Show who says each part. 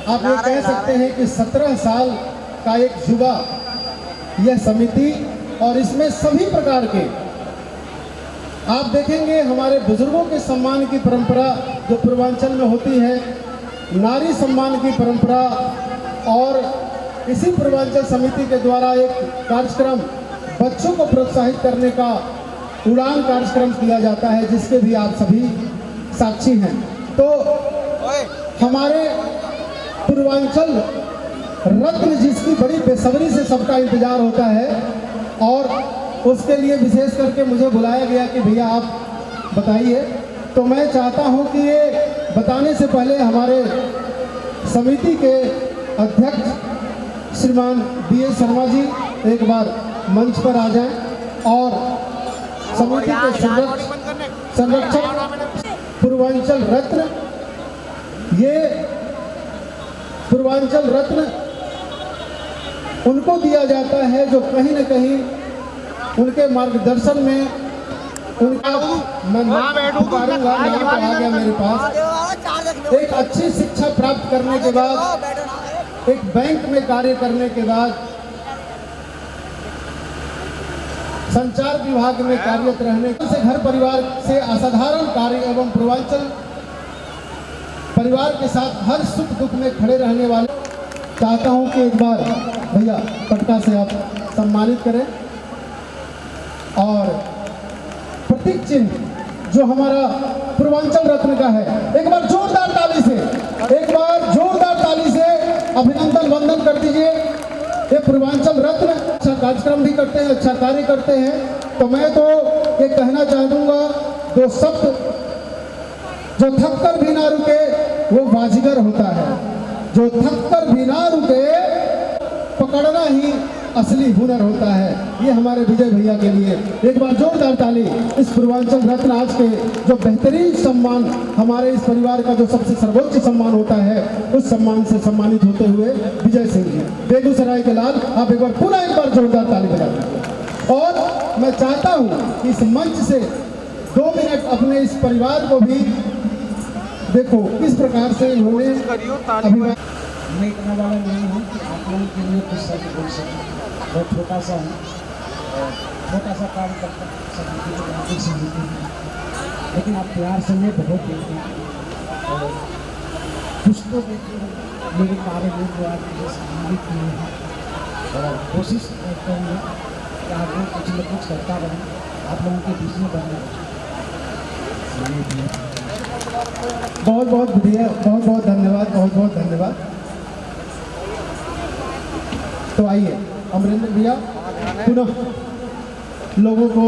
Speaker 1: आप ये कह सकते हैं कि 17 साल का एक युवा यह समिति, और इसमें सभी प्रकार के आप देखेंगे हमारे बुजुर्गों के सम्मान की परंपरा जो पूर्वांचल में होती है, नारी सम्मान की परंपरा, और इसी पूर्वांचल समिति के द्वारा एक कार्यक्रम बच्चों को प्रोत्साहित करने का उड़ान कार्यक्रम किया जाता है, जिसके भी आप सभी साक्षी हैं। तो हमारे पूर्वांचल रत्न जिसकी बड़ी बेसब्री से सबका इंतजार होता है, और उसके लिए विशेष करके मुझे बुलाया गया कि भैया आप बताइए, तो मैं चाहता हूं कि ये बताने से पहले हमारे समिति के अध्यक्ष श्रीमान B.A. शर्मा जी एक बार मंच पर आ जाएं, और समिति के संरक्षक पूर्वांचल रत्न, ये पूर्वांचल रत्न उनको दिया जाता है जो कहीं न कहीं उनके मार्गदर्शन में उनका पुकारूंगा, यहाँ पर आ गया मेरे पास। एक अच्छी शिक्षा प्राप्त करने के बाद, एक बैंक में कार्य करने के बाद, संचार विभाग में कार्यरत रहने से घर परिवार से असाधारण कार्य एवं पूर्वांचल परिवार के साथ हर सुख दुख में खड़े रहने वाले, चाहता हूं कि एक बार भैया पटका से आप सम्मानित करें, और प्रतीक चिन्ह जो हमारा पूर्वांचल रत्न का है, एक बार जोरदार ताली से, एक बार जोरदार ताली से अभिनंदन वंदन कर दीजिए। ये पूर्वांचल रत्न अच्छा कार्यक्रम भी करते हैं, अच्छा कार्य करते हैं। तो मैं तो ये कहना चाहूँगा, दो शब्द, जो थक कर भी ना रुके वो बाजीगर होता है, जो थक कर भी ना रुके पकड़ना ही असली हुनर होता है। ये हमारे विजय भैया के लिए एक बार जोरदार ताली। इस पूर्वांचल रत्न आज के जो बेहतरीन सम्मान, हमारे इस परिवार का जो सबसे सर्वोच्च सम्मान होता है, उस सम्मान से सम्मानित होते हुए विजय सिंह जी बेगूसराय के लाल, आप एक बार पूरा एक बार जोरदार ताली बजा दें। और मैं चाहता हूँ कि इस मंच से 2 मिनट अपने इस परिवार को भी देखो किस प्रकार से इन्होंने अभिमान।
Speaker 2: मैं इतना वाला नहीं हूँ कि आप लोगों के लिए कुछ शब्द बोल सकूँ, बहुत छोटा सा हूँ, छोटा सा काम करता हूँ, लेकिन आप प्यार से मैं बहुत देते हैं, और कुछ तो मेरे कार्य में जो आप मुझे सम्मानित किए हैं, और कोशिश करते हैं कि आप लोग कुछ न कुछ करता रहें, आप लोगों के बीच में बनना।
Speaker 1: बहुत बहुत धन्यवाद, बहुत बहुत धन्यवाद। तो आइए अमरेंद्र भैया पुनः लोगों को